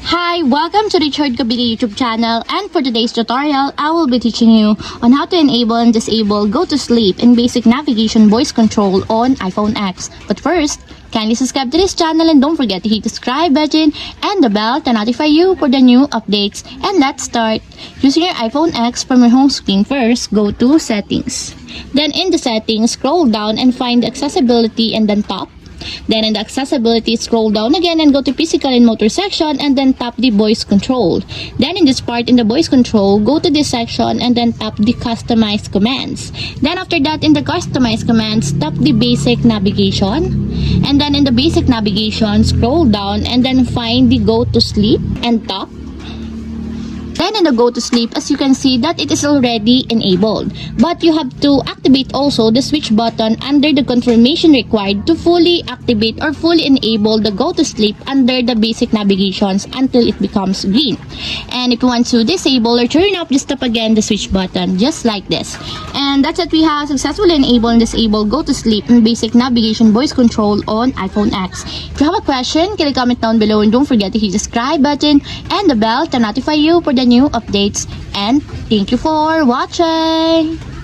Hi, welcome to the Chord Kabili YouTube channel, and for today's tutorial, I will be teaching you on how to enable and disable go to sleep and basic navigation voice control on iPhone X. But first, kindly subscribe to this channel and don't forget to hit the subscribe button and the bell to notify you for the new updates. And let's start. Using your iPhone X from your home screen, first go to settings. Then in the settings, scroll down and find the accessibility and then top. Then in the accessibility, scroll down again and go to physical and motor section and then tap the voice control. Then in this part, in the voice control, go to this section and then tap the customize commands. Then after that, in the customize commands, tap the basic navigation. And then in the basic navigation, scroll down and then find the go to sleep and tap. Then in the go to sleep, as you can see that it is already enabled. But you have to activate also the switch button under the confirmation required to fully activate or fully enable the go to sleep under the basic navigations until it becomes green. And if you want to disable or turn off, just tap again the switch button just like this. And that's it, we have successfully enabled and disabled go to sleep and basic navigation voice control on iPhone X. If you have a question, can you comment down below and don't forget to hit the subscribe button and the bell to notify you for the new updates. And thank you for watching.